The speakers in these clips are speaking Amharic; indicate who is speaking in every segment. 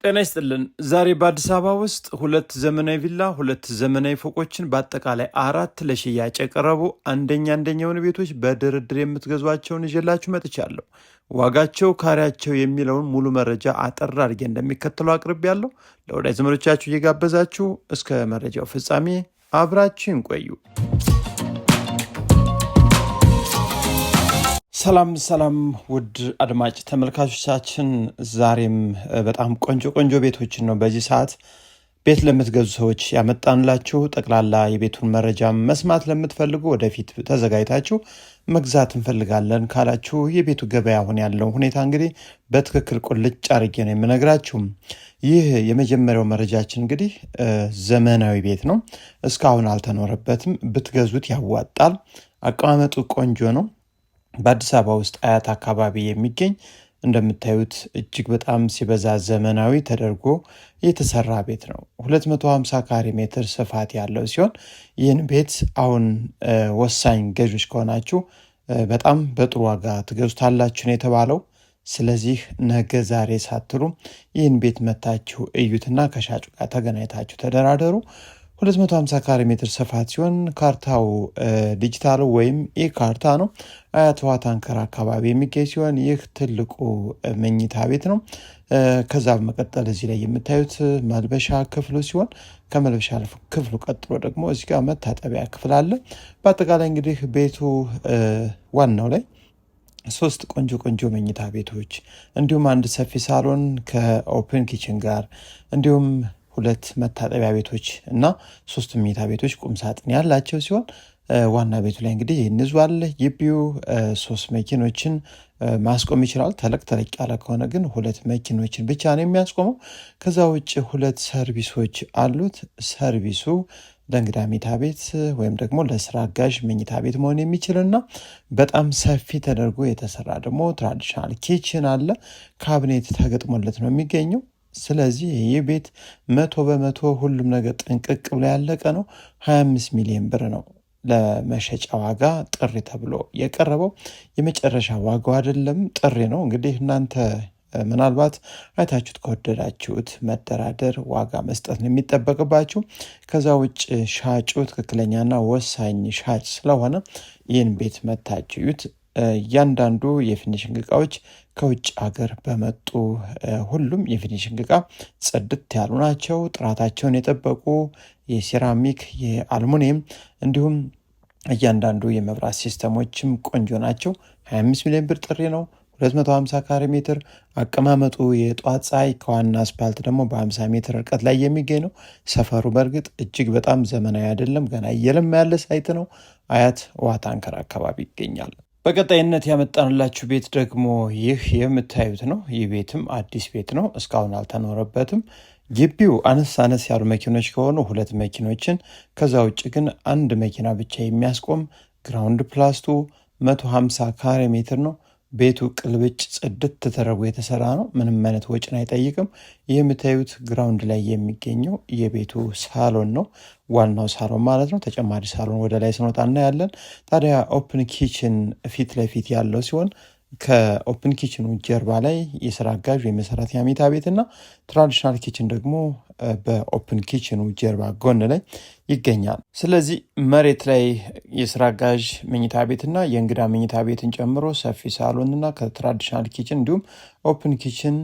Speaker 1: ጤና ይስጥልን። ዛሬ በአዲስ አበባ ውስጥ ሁለት ዘመናዊ ቪላ፣ ሁለት ዘመናዊ ፎቆችን በአጠቃላይ አራት ለሽያጭ የቀረቡ አንደኛውን ቤቶች በድርድር የምትገዟቸውን ይዤላችሁ መጥቻለሁ። ዋጋቸው፣ ካሬያቸው የሚለውን ሙሉ መረጃ አጠር አድርጌ እንደሚከተለው አቅርቤያለሁ። ለወዳጅ ዘመዶቻችሁ እየጋበዛችሁ እስከ መረጃው ፍጻሜ አብራችሁን ቆዩ። ሰላም ውድ አድማጭ ተመልካቾቻችን፣ ዛሬም በጣም ቆንጆ ቤቶችን ነው በዚህ ሰዓት ቤት ለምትገዙ ሰዎች ያመጣንላችሁ። ጠቅላላ የቤቱን መረጃ መስማት ለምትፈልጉ ወደፊት ተዘጋጅታችሁ መግዛት እንፈልጋለን ካላችሁ የቤቱ ገበያ አሁን ያለው ሁኔታ እንግዲህ በትክክል ቁልጭ አድርጌ ነው የምነግራችሁ። ይህ የመጀመሪያው መረጃችን እንግዲህ ዘመናዊ ቤት ነው። እስካሁን አልተኖረበትም። ብትገዙት ያዋጣል። አቀማመጡ ቆንጆ ነው። በአዲስ አበባ ውስጥ አያት አካባቢ የሚገኝ እንደምታዩት እጅግ በጣም ሲበዛ ዘመናዊ ተደርጎ የተሰራ ቤት ነው። 250 ካሬ ሜትር ስፋት ያለው ሲሆን ይህን ቤት አሁን ወሳኝ ገዦች ከሆናችሁ በጣም በጥሩ ዋጋ ትገዙታላችሁ ነው የተባለው። ስለዚህ ነገ ዛሬ ሳትሉ ይህን ቤት መታችሁ እዩትና ከሻጩ ጋር ተገናኝታችሁ ተደራደሩ። 250 ካሬ ሜትር ስፋት ሲሆን ካርታው ዲጂታል ወይም ካርታ ነው። አያት ውሃ ታንከር አካባቢ የሚገኝ ሲሆን ይህ ትልቁ መኝታ ቤት ነው። ከዛ በመቀጠል እዚህ ላይ የምታዩት መልበሻ ክፍሉ ሲሆን ከመልበሻ ክፍሉ ቀጥሎ ደግሞ እዚህ ጋር መታጠቢያ ክፍል አለ። በአጠቃላይ እንግዲህ ቤቱ ዋናው ላይ 3 ቆንጆ መኝታ ቤቶች እንዲሁም አንድ ሰፊ ሳሎን ከኦፕን ኪችን ጋር እንዲሁም 2 መታጠቢያ ቤቶች እና 3 መኝታ ቤቶች ቁም ሳጥን ያላቸው ሲሆን ዋና ቤቱ ላይ እንግዲህ ይንዟል። ግቢው 3 መኪኖችን ማስቆም ይችላል። ተለቅ ያለ ከሆነ ግን 2 መኪኖችን ብቻ ነው የሚያስቆመው። ከዛ ውጭ 2 ሰርቪሶች አሉት። ሰርቪሱ ለእንግዳ መኝታ ቤት ወይም ደግሞ ለስራ አጋዥ መኝታ ቤት መሆን የሚችልና በጣም ሰፊ ተደርጎ የተሰራ ደግሞ ትራዲሽናል ኪችን አለ። ካቢኔት ተገጥሞለት ነው የሚገኘው። ስለዚህ ይህ ቤት 100% ሁሉም ነገር ጥንቅቅ ብሎ ያለቀ ነው። 25 ሚሊዮን ብር ነው ለመሸጫ ዋጋ ጥሪ ተብሎ የቀረበው። የመጨረሻ ዋጋው አይደለም፣ ጥሪ ነው። እንግዲህ እናንተ ምናልባት አይታችሁት ከወደዳችሁት መደራደር፣ ዋጋ መስጠት ነው የሚጠበቅባችሁ። ከዛ ውጭ ሻጩ ትክክለኛና ወሳኝ ሻጭ ስለሆነ ይህን ቤት መታችሁት። እያንዳንዱ የፊኒሽንግ እቃዎች ከውጭ ሀገር በመጡ ሁሉም የፊኒሽንግ እቃ ጽድት ያሉ ናቸው። ጥራታቸውን የጠበቁ የሴራሚክ፣ የአልሙኒየም እንዲሁም እያንዳንዱ የመብራት ሲስተሞችም ቆንጆ ናቸው። 25 ሚሊዮን ብር ጥሪ ነው። 250 ካሬ ሜትር አቀማመጡ የጧት ፀሐይ ከዋና አስፓልት ደግሞ በ50 ሜትር ርቀት ላይ የሚገኝ ነው። ሰፈሩ በእርግጥ እጅግ በጣም ዘመናዊ አይደለም፣ ገና እየለማ ያለ ሳይት ነው። አያት ውሃ ታንከር አካባቢ ይገኛል። በቀጣይነት ያመጣንላችሁ ቤት ደግሞ ይህ የምታዩት ነው። ይህ ቤትም አዲስ ቤት ነው፣ እስካሁን አልተኖረበትም። ግቢው አነስ ያሉ መኪኖች ከሆኑ 2 መኪኖችን፣ ከዛ ውጭ ግን 1 መኪና ብቻ የሚያስቆም ግራውንድ ፕላስቱ 150 ካሬ ሜትር ነው። ቤቱ ቅልብጭ ጽድት ተደርጎ የተሰራ ነው። ምንም አይነት ወጪን አይጠይቅም። ይህ የምታዩት ግራውንድ ላይ የሚገኘው የቤቱ ሳሎን ነው፣ ዋናው ሳሎን ማለት ነው። ተጨማሪ ሳሎን ወደ ላይ ስንወጣ እናያለን። ታዲያ ኦፕን ኪችን ፊት ለፊት ያለው ሲሆን ከኦፕን ኪችኑ ጀርባ ላይ የስራ አጋዥ የመሰረተኛ መኝታ ቤትና ትራዲሽናል ኪችን ደግሞ በኦፕን ኪችኑ ጀርባ ጎን ላይ ይገኛል። ስለዚህ መሬት ላይ የስራ አጋዥ መኝታ ቤትና የእንግዳ መኝታ ቤትን ጨምሮ ሰፊ ሳሎንና ከትራዲሽናል ኪችን እንዲሁም ኦፕን ኪችን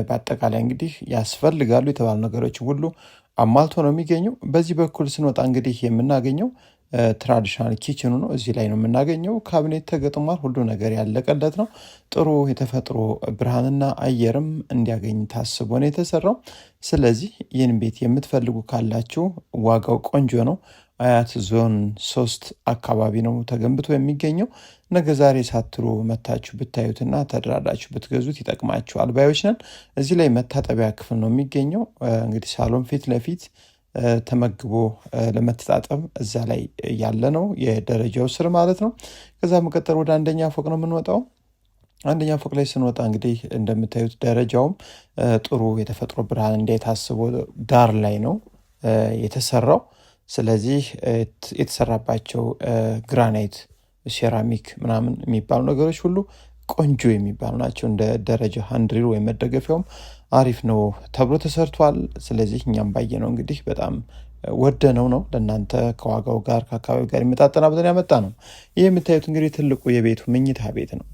Speaker 1: በአጠቃላይ እንግዲህ ያስፈልጋሉ የተባሉ ነገሮች ሁሉ አሟልቶ ነው የሚገኘው። በዚህ በኩል ስንወጣ እንግዲህ የምናገኘው ትራዲሽናል ኪችኑ ነው። እዚህ ላይ ነው የምናገኘው። ካቢኔት ተገጥሟል። ሁሉ ነገር ያለቀለት ነው። ጥሩ የተፈጥሮ ብርሃንና አየርም እንዲያገኝ ታስቦ ነው የተሰራው። ስለዚህ ይህን ቤት የምትፈልጉ ካላችሁ ዋጋው ቆንጆ ነው። አያት ዞን 3 አካባቢ ነው ተገንብቶ የሚገኘው። ነገ ዛሬ ሳትሉ መታችሁ ብታዩትና ተደራዳችሁ ብትገዙት ይጠቅማችኋል ባዮች ነን። እዚህ ላይ መታጠቢያ ክፍል ነው የሚገኘው። እንግዲህ ሳሎን ፊት ለፊት ተመግቦ ለመተጣጠብ እዛ ላይ ያለ ነው፣ የደረጃው ስር ማለት ነው። ከዛ መቀጠል ወደ አንደኛ ፎቅ ነው የምንወጣው። አንደኛ ፎቅ ላይ ስንወጣ እንግዲህ እንደምታዩት ደረጃውም ጥሩ የተፈጥሮ ብርሃን እንዳይታስቦ ዳር ላይ ነው የተሰራው። ስለዚህ የተሰራባቸው ግራናይት፣ ሴራሚክ ምናምን የሚባሉ ነገሮች ሁሉ ቆንጆ የሚባሉ ናቸው። እንደ ደረጃ ሃንድሪል ወይም መደገፊያውም አሪፍ ነው ተብሎ ተሰርቷል። ስለዚህ እኛም ባየነው እንግዲህ በጣም ወደነው ነው ለእናንተ ከዋጋው ጋር ከአካባቢው ጋር የሚመጣጠና ብለን ያመጣ ነው። ይህ የምታዩት እንግዲህ ትልቁ የቤቱ መኝታ ቤት ነው።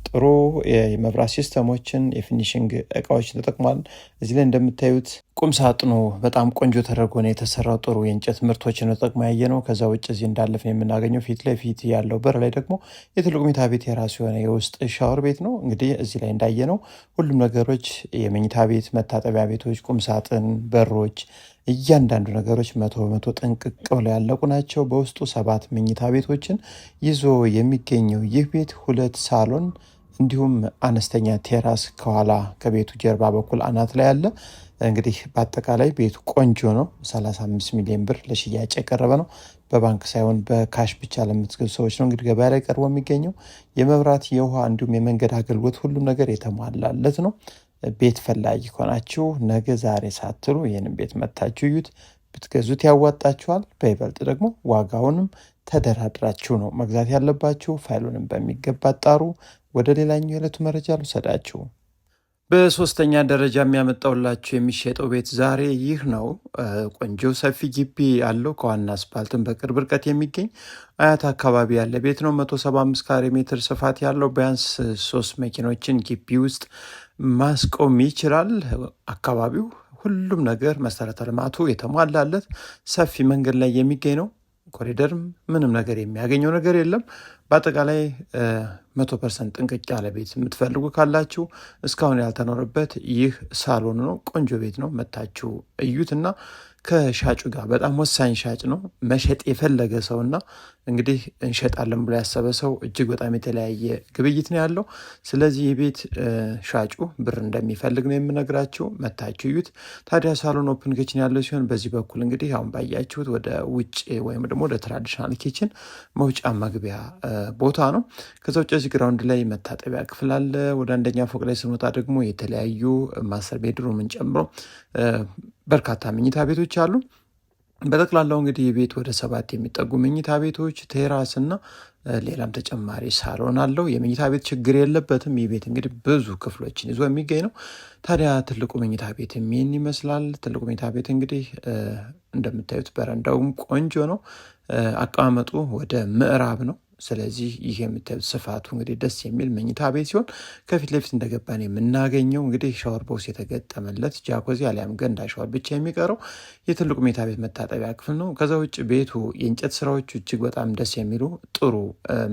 Speaker 1: ጥሩ የመብራት ሲስተሞችን የፊኒሽንግ እቃዎችን ተጠቅሟል። እዚህ ላይ እንደምታዩት ቁም ሳጥኑ በጣም ቆንጆ ተደርጎ ነው የተሰራው። ጥሩ የእንጨት ምርቶችን ተጠቅሞ ያየ ነው። ከዛ ውጭ እዚህ እንዳለፍን የምናገኘው ፊት ለፊት ያለው በር ላይ ደግሞ የትልቁ መኝታ ቤት የራሱ የሆነ የውስጥ ሻወር ቤት ነው። እንግዲህ እዚህ ላይ እንዳየ ነው ሁሉም ነገሮች የመኝታ ቤት፣ መታጠቢያ ቤቶች፣ ቁም ሳጥን፣ በሮች እያንዳንዱ ነገሮች 100% ጥንቅቅ ብለው ያለቁ ናቸው። በውስጡ 7 መኝታ ቤቶችን ይዞ የሚገኘው ይህ ቤት 2 ሳሎን እንዲሁም አነስተኛ ቴራስ ከኋላ ከቤቱ ጀርባ በኩል አናት ላይ አለ። እንግዲህ በአጠቃላይ ቤቱ ቆንጆ ነው። 35 ሚሊዮን ብር ለሽያጭ የቀረበ ነው። በባንክ ሳይሆን በካሽ ብቻ ለምትገዙ ሰዎች ነው እንግዲህ ገበያ ላይ ቀርቦ የሚገኘው። የመብራት የውሃ እንዲሁም የመንገድ አገልግሎት ሁሉም ነገር የተሟላለት ነው። ቤት ፈላጊ ከሆናችሁ ነገ ዛሬ ሳትሉ ይህንን ቤት መታችሁ እዩት፣ ብትገዙት ያዋጣችኋል። በይበልጥ ደግሞ ዋጋውንም ተደራድራችሁ ነው መግዛት ያለባችሁ። ፋይሉንም በሚገባ አጣሩ። ወደ ሌላኛው የዕለቱ መረጃ ልውሰዳችሁ። በሶስተኛ ደረጃ የሚያመጣውላችሁ የሚሸጠው ቤት ዛሬ ይህ ነው። ቆንጆ ሰፊ ግቢ አለው። ከዋና አስፓልትን በቅርብ ርቀት የሚገኝ አያት አካባቢ ያለ ቤት ነው። 175 ካሬ ሜትር ስፋት ያለው ቢያንስ 3 መኪኖችን ግቢ ውስጥ ማስቆም ይችላል። አካባቢው ሁሉም ነገር መሰረተ ልማቱ የተሟላለት ሰፊ መንገድ ላይ የሚገኝ ነው። ኮሪደርም ምንም ነገር የሚያገኘው ነገር የለም። በአጠቃላይ 100% ጥንቅቅ ያለ ቤት የምትፈልጉ ካላችሁ እስካሁን ያልተኖረበት ይህ ሳሎን ነው። ቆንጆ ቤት ነው። መታችሁ እዩትና ከሻጩ ጋር በጣም ወሳኝ ሻጭ ነው። መሸጥ የፈለገ ሰውና እንግዲህ እንሸጣለን ብሎ ያሰበ ሰው እጅግ በጣም የተለያየ ግብይት ነው ያለው። ስለዚህ የቤት ሻጩ ብር እንደሚፈልግ ነው የምነግራችሁ። መታችሁ እዩት። ታዲያ ሳሎን ኦፕን ኪችን ያለው ሲሆን በዚህ በኩል እንግዲህ አሁን ባያችሁት ወደ ውጭ ወይም ደግሞ ወደ ትራዲሽናል ኪችን መውጫ መግቢያ ቦታ ነው። ከዛ ውጭ እዚህ ግራውንድ ላይ መታጠቢያ ክፍል አለ። ወደ አንደኛ ፎቅ ላይ ስንወጣ ደግሞ የተለያዩ ማስተር ቤድሩምን ጨምሮ በርካታ መኝታ ቤቶች አሉ። በጠቅላላው እንግዲህ የቤት ወደ 7 የሚጠጉ መኝታ ቤቶች፣ ቴራስ እና ሌላም ተጨማሪ ሳሎን አለው። የመኝታ ቤት ችግር የለበትም። ይህ ቤት እንግዲህ ብዙ ክፍሎችን ይዞ የሚገኝ ነው። ታዲያ ትልቁ መኝታ ቤት ይህን ይመስላል። ትልቁ መኝታ ቤት እንግዲህ እንደምታዩት በረንዳውም ቆንጆ ነው። አቀማመጡ ወደ ምዕራብ ነው። ስለዚህ ይህ የምታዩት ስፋቱ እንግዲህ ደስ የሚል መኝታ ቤት ሲሆን ከፊት ለፊት እንደገባን የምናገኘው እንግዲህ ሻወር ቦክስ የተገጠመለት ጃኮዚ አሊያም ገንዳ ሻወር ብቻ የሚቀረው የትልቁ መኝታ ቤት መታጠቢያ ክፍል ነው። ከዛ ውጭ ቤቱ የእንጨት ስራዎቹ እጅግ በጣም ደስ የሚሉ ጥሩ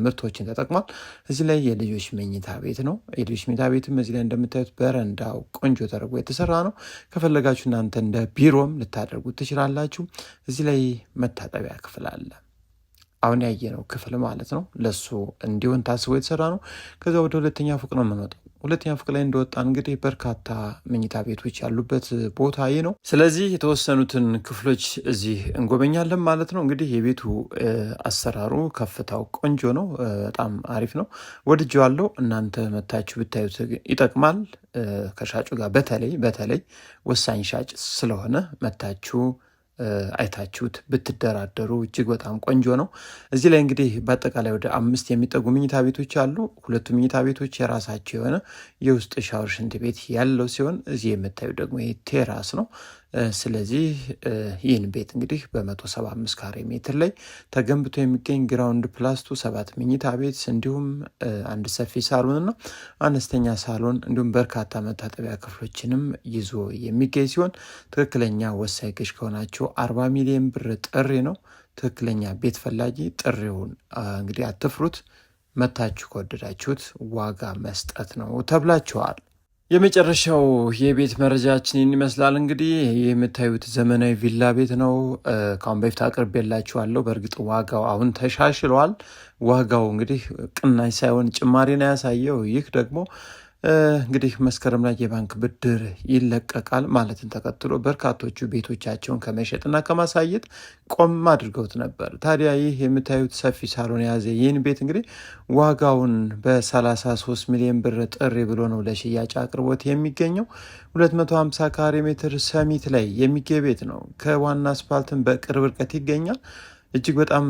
Speaker 1: ምርቶችን ተጠቅሟል። እዚህ ላይ የልጆች መኝታ ቤት ነው። የልጆች መኝታ ቤትም እዚህ ላይ እንደምታዩት በረንዳው ቆንጆ ተደርጎ የተሰራ ነው። ከፈለጋችሁ እናንተ እንደ ቢሮም ልታደርጉት ትችላላችሁ። እዚህ ላይ መታጠቢያ ክፍል አለ። አሁን ያየነው ክፍል ማለት ነው። ለሱ እንዲሆን ታስቦ የተሰራ ነው። ከዛ ወደ ሁለተኛ ፎቅ ነው የምንወጣው። ሁለተኛ ፎቅ ላይ እንደወጣ እንግዲህ በርካታ መኝታ ቤቶች ያሉበት ቦታ ይህ ነው። ስለዚህ የተወሰኑትን ክፍሎች እዚህ እንጎበኛለን ማለት ነው። እንግዲህ የቤቱ አሰራሩ ከፍታው ቆንጆ ነው። በጣም አሪፍ ነው። ወድጄዋለሁ። እናንተ መታችሁ ብታዩት ይጠቅማል። ከሻጩ ጋር በተለይ ወሳኝ ሻጭ ስለሆነ መታችሁ አይታችሁት ብትደራደሩ እጅግ በጣም ቆንጆ ነው። እዚህ ላይ እንግዲህ በአጠቃላይ ወደ 5 የሚጠጉ መኝታ ቤቶች አሉ። 2 መኝታ ቤቶች የራሳቸው የሆነ የውስጥ ሻወር፣ ሽንት ቤት ያለው ሲሆን እዚህ የምታዩ ደግሞ ይሄ ቴራስ ነው። ስለዚህ ይህን ቤት እንግዲህ በ175 ካሬ ሜትር ላይ ተገንብቶ የሚገኝ ግራውንድ ፕላስቱ 7 መኝታ ቤት እንዲሁም አንድ ሰፊ ሳሎን እና አነስተኛ ሳሎን እንዲሁም በርካታ መታጠቢያ ክፍሎችንም ይዞ የሚገኝ ሲሆን ትክክለኛ ወሳኝ ገዥ ከሆናቸው 40 ሚሊዮን ብር ጥሪ ነው። ትክክለኛ ቤት ፈላጊ ጥሪውን እንግዲህ አትፍሩት። መታችሁ ከወደዳችሁት ዋጋ መስጠት ነው ተብላችኋል። የመጨረሻው የቤት መረጃችን ይመስላል። እንግዲህ የምታዩት ዘመናዊ ቪላ ቤት ነው። ከአሁን በፊት አቅርቤላችኋለሁ። በእርግጥ ዋጋው አሁን ተሻሽሏል። ዋጋው እንግዲህ ቅናሽ ሳይሆን ጭማሪ ነው ያሳየው። ይህ ደግሞ እንግዲህ መስከረም ላይ የባንክ ብድር ይለቀቃል ማለትን ተከትሎ በርካቶቹ ቤቶቻቸውን ከመሸጥና ከማሳየት ቆም አድርገውት ነበር። ታዲያ ይህ የምታዩት ሰፊ ሳሎን የያዘ ይህን ቤት እንግዲህ ዋጋውን በ33 ሚሊዮን ብር ጥሪ ብሎ ነው ለሽያጭ አቅርቦት የሚገኘው። 250 ካሬ ሜትር ሰሚት ላይ የሚገኝ ቤት ነው። ከዋና አስፓልትን በቅርብ ርቀት ይገኛል። እጅግ በጣም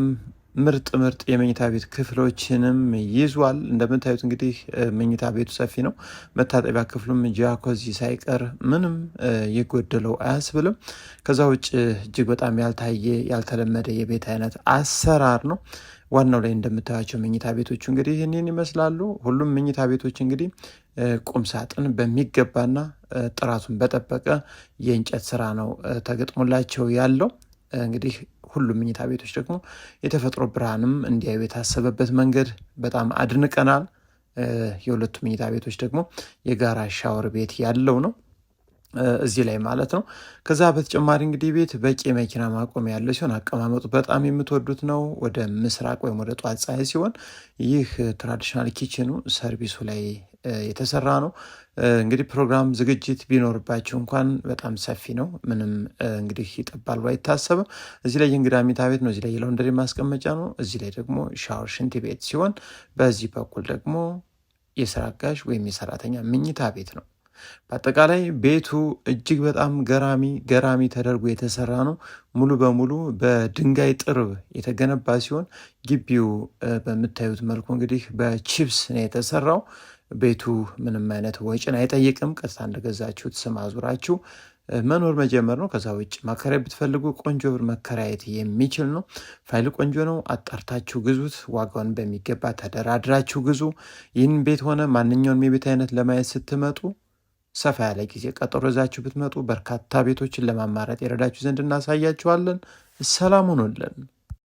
Speaker 1: ምርጥ የመኝታ ቤት ክፍሎችንም ይዟል። እንደምታዩት እንግዲህ መኝታ ቤቱ ሰፊ ነው። መታጠቢያ ክፍሉም ጃኮዚ ሳይቀር ምንም የጎደለው አያስብልም። ከዛ ውጭ እጅግ በጣም ያልተለመደ የቤት አይነት አሰራር ነው። ዋናው ላይ እንደምታያቸው መኝታ ቤቶቹ እንግዲህ ይህንን ይመስላሉ። ሁሉም መኝታ ቤቶች እንግዲህ ቁም ሳጥን በሚገባና ጥራቱን በጠበቀ የእንጨት ስራ ነው ተገጥሞላቸው ያለው። እንግዲህ ሁሉም መኝታ ቤቶች ደግሞ የተፈጥሮ ብርሃንም እንዲያዩ የታሰበበት መንገድ በጣም አድንቀናል። የሁለቱ መኝታ ቤቶች ደግሞ የጋራ ሻወር ቤት ያለው ነው እዚህ ላይ ማለት ነው። ከዛ በተጨማሪ እንግዲህ ቤት በቂ መኪና ማቆሚያ ያለው ሲሆን አቀማመጡ በጣም የምትወዱት ነው። ወደ ምስራቅ ወይም ወደ ጧት ፀሐይ ሲሆን ይህ ትራዲሽናል ኪችኑ ሰርቪሱ ላይ የተሰራ ነው። እንግዲህ ፕሮግራም ዝግጅት ቢኖርባቸው እንኳን በጣም ሰፊ ነው። ምንም እንግዲህ ይጠባል አይታሰብም። እዚህ ላይ የእንግዳ መኝታ ቤት ነው። እዚህ ላይ የላውንደሪ ማስቀመጫ ነው። እዚህ ላይ ደግሞ ሻወር ሽንት ቤት ሲሆን በዚህ በኩል ደግሞ የስራ አጋዥ ወይም የሰራተኛ መኝታ ቤት ነው። በአጠቃላይ ቤቱ እጅግ በጣም ገራሚ ተደርጎ የተሰራ ነው። ሙሉ በሙሉ በድንጋይ ጥርብ የተገነባ ሲሆን ግቢው በምታዩት መልኩ እንግዲህ በቺፕስ ነው የተሰራው። ቤቱ ምንም አይነት ወጪን አይጠይቅም። ቀጥታ እንደገዛችሁት ስም አዙራችሁ መኖር መጀመር ነው። ከዛ ውጭ ማከራየት ብትፈልጉ ቆንጆ ብር መከራየት የሚችል ነው። ፋይል ቆንጆ ነው። አጣርታችሁ ግዙት። ዋጋውን በሚገባ ተደራድራችሁ ግዙ። ይህን ቤት ሆነ ማንኛውንም የቤት አይነት ለማየት ስትመጡ ሰፋ ያለ ጊዜ ቀጠሮ ይዛችሁ ብትመጡ በርካታ ቤቶችን ለማማረጥ የረዳችሁ ዘንድ እናሳያችኋለን። ሰላም ሁኑልን።